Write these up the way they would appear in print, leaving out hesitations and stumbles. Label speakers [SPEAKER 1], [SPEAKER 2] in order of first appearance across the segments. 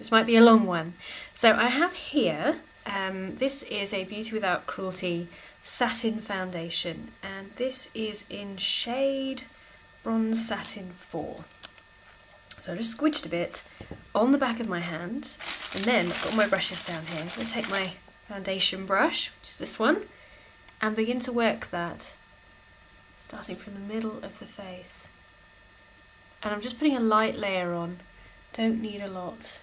[SPEAKER 1] This might be a long one. So I have here, this is a Beauty Without Cruelty Satin Foundation, and this is in shade Bronze Satin 4. So I just squidged a bit on the back of my hand, and then I've got my brushes down here. I'm going to take my foundation brush, which is this one, and begin to work that, starting from the middle of the face. And I'm just putting a light layer on, don't need a lot.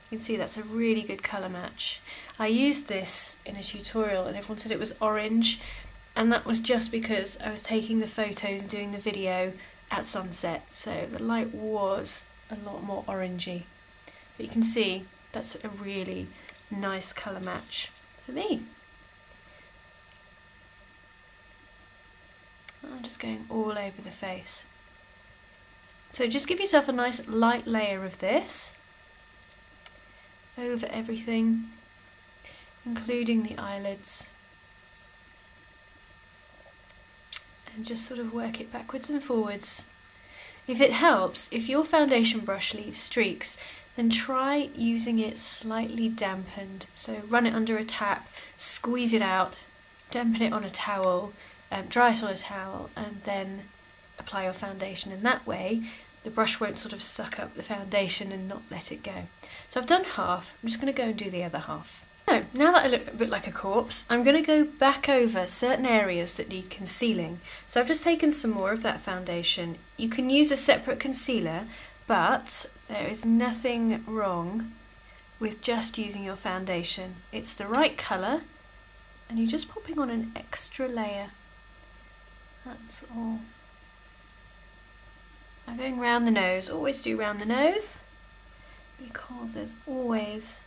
[SPEAKER 1] You can see that's a really good colour match. I used this in a tutorial and everyone said it was orange, and that was just because I was taking the photos and doing the video at sunset, so the light was a lot more orangey. But you can see that's a really nice colour match for me. I'm just going all over the face. So just give yourself a nice light layer of this over everything, including the eyelids, and just sort of work it backwards and forwards. If it helps, if your foundation brush leaves streaks, then try using it slightly dampened. So run it under a tap, squeeze it out, dampen it on a towel, dry it on a towel, and then apply your foundation. And that way the brush won't sort of suck up the foundation and not let it go. So I've done half, I'm just going to go and do the other half. So now that I look a bit like a corpse, I'm going to go back over certain areas that need concealing. So I've just taken some more of that foundation. You can use a separate concealer, but there is nothing wrong with just using your foundation. It's the right colour, and you're just popping on an extra layer. That's all. I'm going round the nose, always do round the nose, because there's always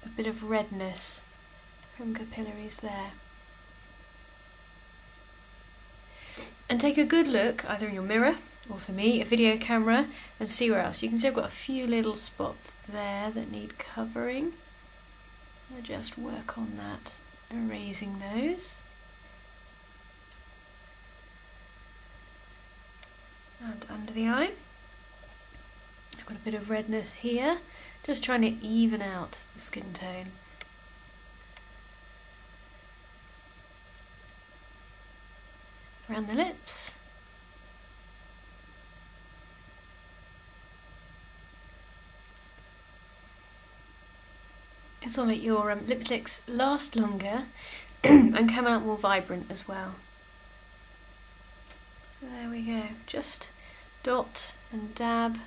[SPEAKER 1] a bit of redness from capillaries there. And take a good look, either in your mirror, or for me, a video camera, and see where else. You can see I've got a few little spots there that need covering. I'll just work on that, erasing those. And under the eye, I've got a bit of redness here, just trying to even out the skin tone. Around the lips. This will make your lipsticks last longer and come out more vibrant as well. So there we go, just dot and dab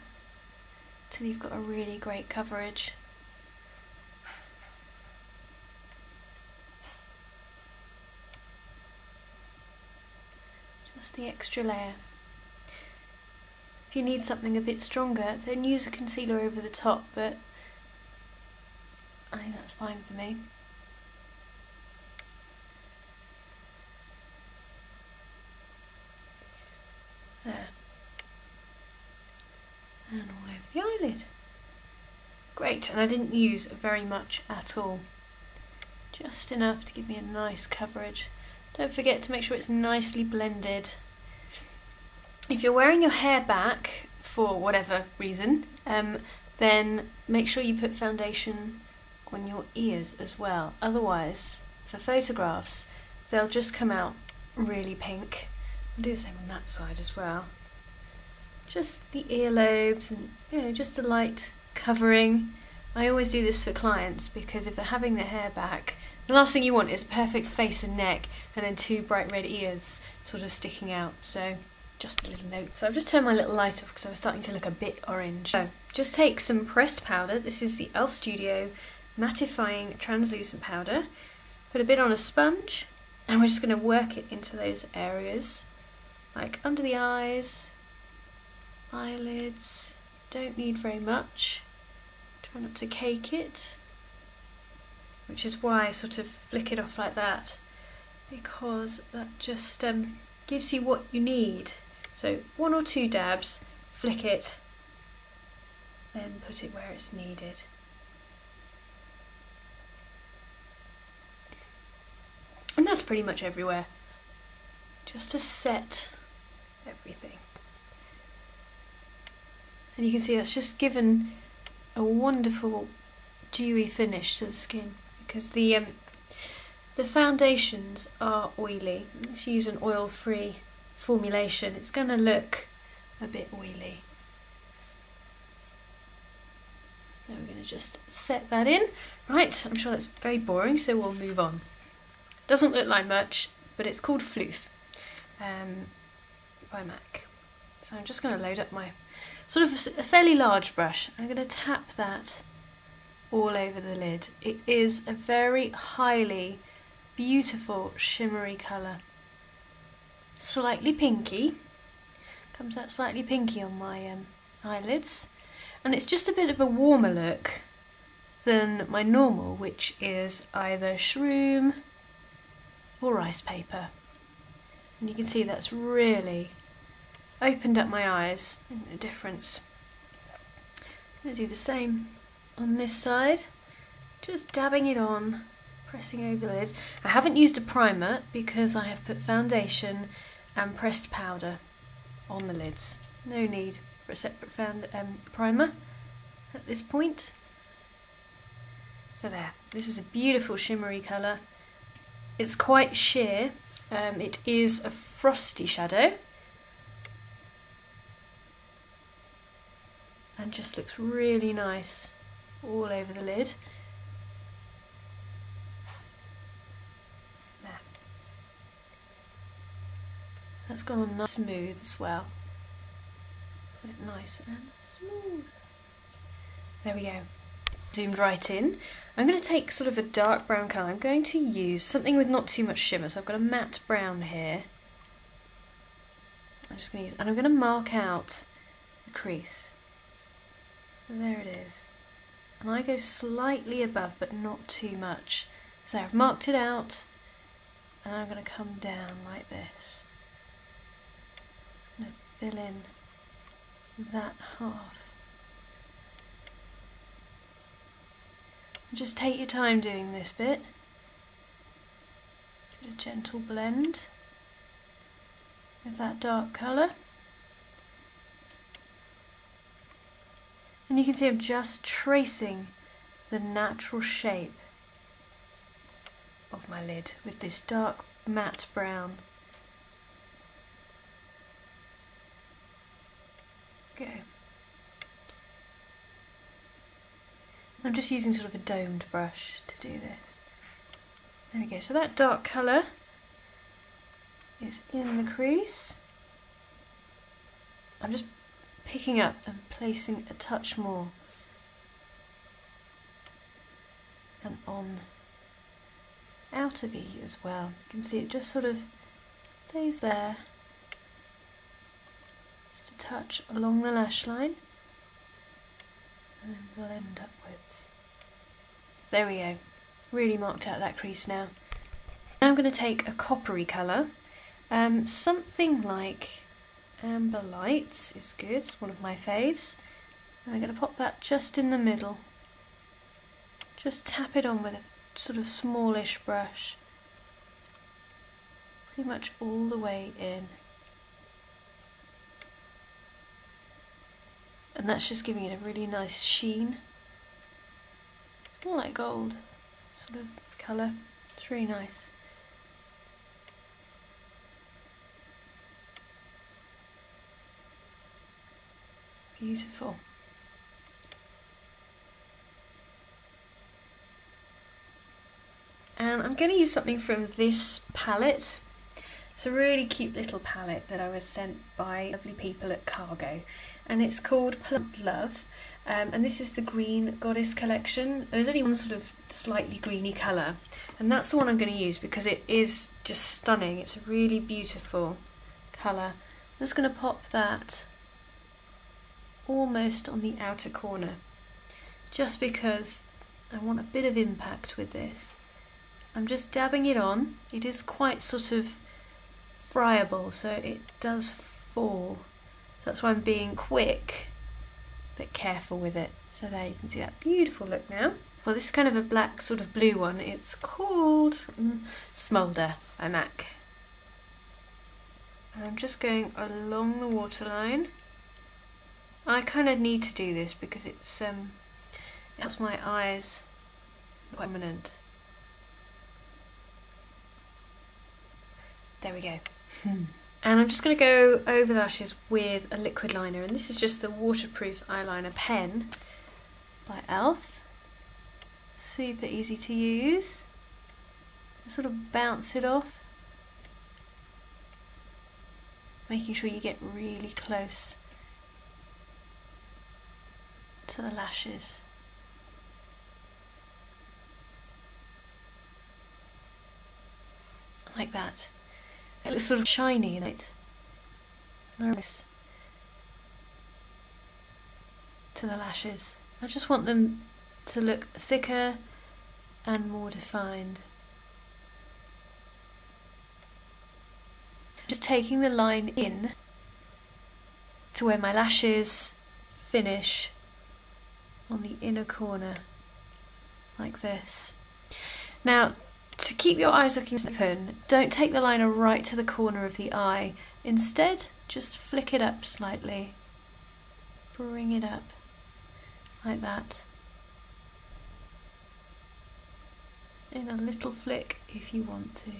[SPEAKER 1] till you've got a really great coverage. Just the extra layer. If you need something a bit stronger, then use a concealer over the top, but I think that's fine for me. There. And all over the eyelid. Great, and I didn't use very much at all. Just enough to give me a nice coverage. Don't forget to make sure it's nicely blended. If you're wearing your hair back for whatever reason, then make sure you put foundation on your ears as well. Otherwise, for photographs, they'll just come out really pink. I'll do the same on that side as well. Just the earlobes and, you know, just a light covering. I always do this for clients because if they're having their hair back, the last thing you want is a perfect face and neck and then two bright red ears sort of sticking out. So just a little note. So I've just turned my little light off because I was starting to look a bit orange. So just take some pressed powder. This is the e.l.f. Studio Mattifying Translucent Powder. Put a bit on a sponge and we're just going to work it into those areas, like under the eyes, eyelids. Don't need very much. Try not to cake it, which is why I sort of flick it off like that, because that just gives you what you need. So 1 or 2 dabs, flick it, then put it where it's needed. And that's pretty much everywhere, just to set everything. And you can see that's just given a wonderful dewy finish to the skin, because the foundations are oily. If you use an oil-free formulation, it's going to look a bit oily. Now we're going to just set that in. Right, I'm sure that's very boring, so we'll move on. Doesn't look like much, but it's called Floof by M.A.C. So I'm just going to load up my sort of a fairly large brush. I'm going to tap that all over the lid. It is a very highly beautiful shimmery colour. Slightly pinky. Comes out slightly pinky on my eyelids. And it's just a bit of a warmer look than my normal, which is either shroom or rice paper. And you can see that's really opened up my eyes. Isn't the difference? I'm going to do the same on this side. Just dabbing it on, pressing over the lids. I haven't used a primer because I have put foundation and pressed powder on the lids. No need for a separate primer at this point. So there, this is a beautiful shimmery colour. It's quite sheer. It is a frosty shadow and just looks really nice all over the lid. There. That's gone on nice smooth as well. Put it nice and smooth. There we go. Zoomed right in. I'm going to take sort of a dark brown colour. I'm going to use something with not too much shimmer. So I've got a matte brown here. I'm just going to use, and I'm going to mark out the crease. And there it is. And I go slightly above, but not too much. So I've marked it out, and I'm going to come down like this. I'm going to fill in that half. Just take your time doing this bit. Get a gentle blend with that dark colour. And you can see I'm just tracing the natural shape of my lid with this dark matte brown. Go. I'm just using sort of a domed brush to do this. There we go, so that dark colour is in the crease. I'm just picking up and placing a touch more. And on outer V as well. You can see it just sort of stays there. Just a touch along the lash line. And then blend upwards. There we go. Really marked out that crease now. Now I'm going to take a coppery colour. Something like Amber Lights is good. It's one of my faves. And I'm going to pop that just in the middle. Just tap it on with a sort of smallish brush. Pretty much all the way in. And that's just giving it a really nice sheen. It's more like gold sort of colour. It's really nice. Beautiful. And I'm going to use something from this palette. It's a really cute little palette that I was sent by lovely people at Cargo. And it's called Plump Love, and this is the Green Goddess collection. There's only one sort of slightly greeny colour, and that's the one I'm going to use because it is just stunning. It's a really beautiful colour. I'm just going to pop that almost on the outer corner, just because I want a bit of impact with this. I'm just dabbing it on. It is quite sort of friable, so it does fall. That's why I'm being quick, but careful with it. So there, you can see that beautiful look now. Well, this is kind of a black sort of blue one. It's called Smoulder by M.A.C. And I'm just going along the waterline. I kind of need to do this because it's It helps my eyes prominent. There we go. And I'm just going to go over the lashes with a liquid liner, and this is just the Waterproof Eyeliner pen by e.l.f. Super easy to use. Sort of bounce it off, making sure you get really close to the lashes. Like that. It looks sort of shiny in it. Nice. To the lashes. I just want them to look thicker and more defined. Just taking the line in to where my lashes finish on the inner corner, like this. Now, to keep your eyes looking open, don't take the liner right to the corner of the eye. Instead, just flick it up slightly. Bring it up, like that. In a little flick if you want to.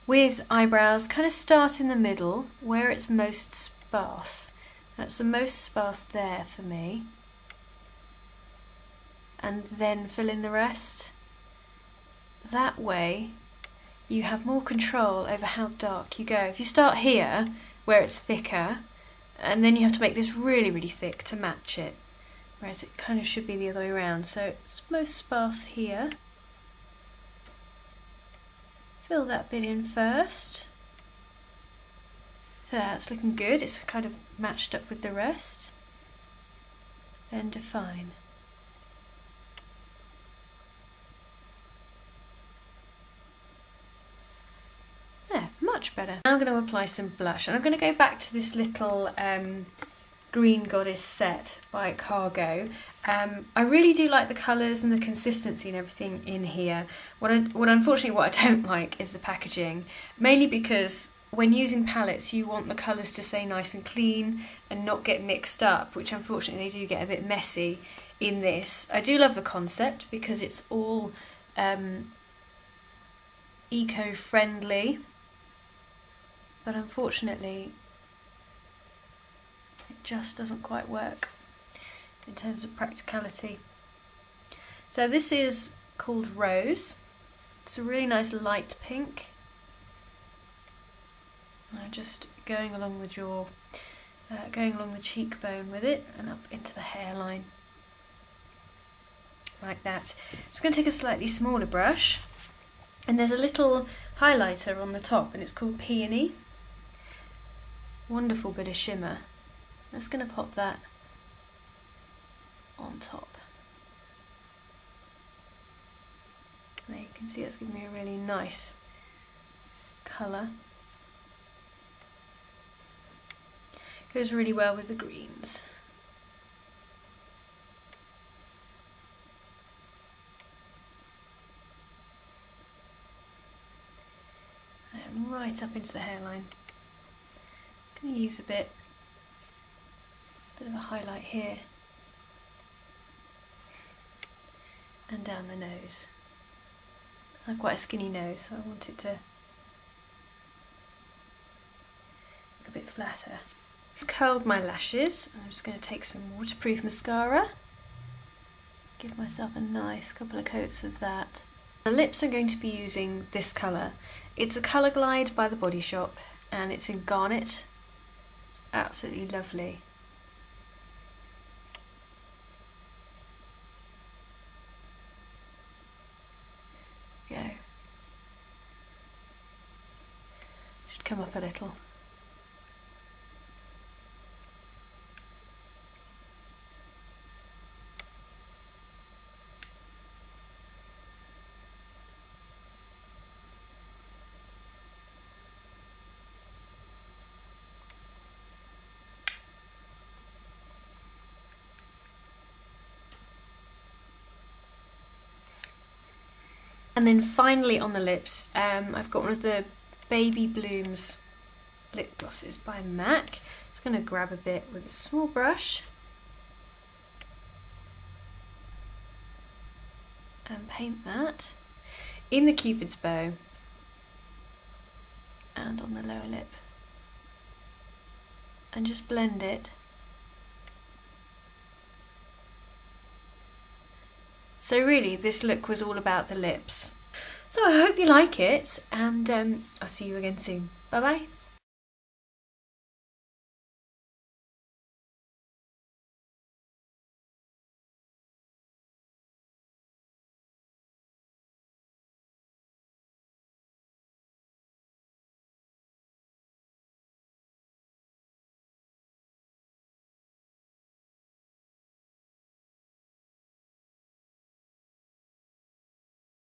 [SPEAKER 1] With eyebrows, kind of start in the middle where it's most sparse. That's the most sparse there for me. And then fill in the rest. That way you have more control over how dark you go. If you start here where it's thicker, and then you have to make this really, really thick to match it. Whereas it kind of should be the other way around. So it's most sparse here. Fill that bit in first. So that's looking good, it's kind of matched up with the rest. Then define. There, much better. Now I'm going to apply some blush, and I'm going to go back to this little Green Goddess set by Cargo. I really do like the colours and the consistency and everything in here. Unfortunately what I don't like is the packaging, mainly because when using palettes you want the colours to stay nice and clean and not get mixed up, which unfortunately they do get a bit messy in this. I do love the concept because it's all eco-friendly, but unfortunately it just doesn't quite work in terms of practicality. So this is called Rose. It's a really nice light pink. I'm just going along the jaw, going along the cheekbone with it and up into the hairline. Like that. I'm just going to take a slightly smaller brush, and there's a little highlighter on the top and it's called Peony. Wonderful bit of shimmer. I'm just going to pop that on top. There you can see that's giving me a really nice colour. Goes really well with the greens. And right up into the hairline. I'm going to use a bit of a highlight here. And down the nose. So I have quite a skinny nose, so I want it to look a bit flatter. Curled my lashes. I'm just going to take some Waterproof Mascara. Give myself a nice couple of coats of that. The lips I'm going to be using this colour. It's a Colourglide by the Body Shop and it's in Garnet. Absolutely lovely. Go. Should come up a little. And then finally on the lips, I've got one of the Baby Blooms lip glosses by M.A.C. Just going to grab a bit with a small brush. and paint that in the Cupid's bow and on the lower lip, and just blend it. So really this look was all about the lips. So I hope you like it, and I'll see you again soon. Bye bye.